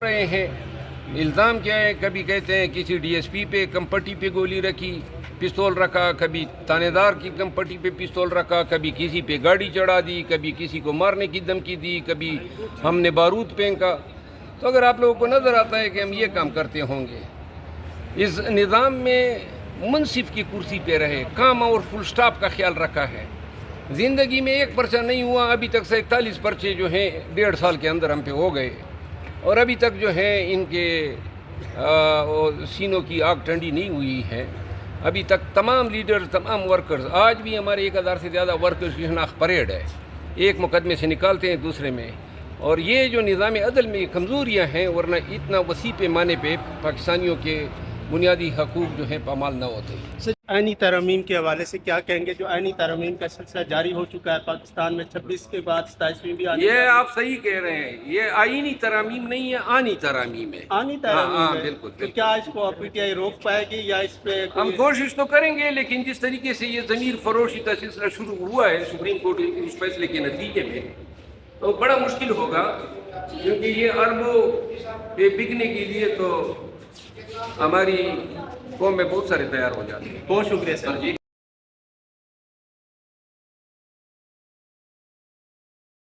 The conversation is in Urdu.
رہے ہیں. الزام کیا ہے؟ کبھی کہتے ہیں کسی ڈی ایس پی پہ کمپٹی پہ گولی رکھی، پستول رکھا، کبھی تانے دار کی کمپٹی پہ پستول رکھا، کبھی کسی پہ گاڑی چڑھا دی، کبھی کسی کو مارنے کی دھمکی دی، کبھی ہم نے بارود پھینکا. تو اگر آپ لوگوں کو نظر آتا ہے کہ ہم یہ کام کرتے ہوں گے، اس نظام میں منصف کی کرسی پہ رہے، کام اور فل سٹاپ کا خیال رکھا ہے. زندگی میں ایک پرچہ نہیں ہوا، ابھی تک 47 پرچے جو ہیں 1.5 سال کے اندر ہم پہ ہو گئے، اور ابھی تک جو ہے ان کے سینوں کی آگ ٹھنڈی نہیں ہوئی ہے. ابھی تک تمام لیڈرز، تمام ورکرز، آج بھی ہمارے 1000 سے زیادہ ورکرز کی شناخت پریڈ ہے، ایک مقدمے سے نکالتے ہیں دوسرے میں. اور یہ جو نظام عدل میں کمزوریاں ہیں، ورنہ اتنا وسیع پیمانے پہ پاکستانیوں کے بنیادی حقوق جو ہیں پامال نہ ہوتے. آئینی ترامیم کے حوالے سے کیا کہیں گے؟ جو آئینی ترامیم کا سلسلہ جاری ہو چکا ہے پاکستان میں، 26 کے بعد 27ویں بھی آنے یہ والی ہے۔ آپ صحیح کہہ رہے ہیں، یہ آئینی ترامیم نہیں ہے، آنی ترامیم ہے. آئینی ترامیم ہے، بالکل تو بالکل. کیا اس کو پی ٹی آئی روک پائے گی یا اس پہ ہم کوشش تو کریں گے، لیکن جس طریقے سے یہ ضمیر فروشی کا سلسلہ شروع ہوا ہے سپریم کورٹ کے اس فیصلے کے نتیجے میں، تو بڑا مشکل ہوگا، کیونکہ یہ اربوں پہ بکنے کے لیے تو ہماری قوم میں بہت سارے تیار ہو جاتے ہیں. بہت شکریہ سر جی.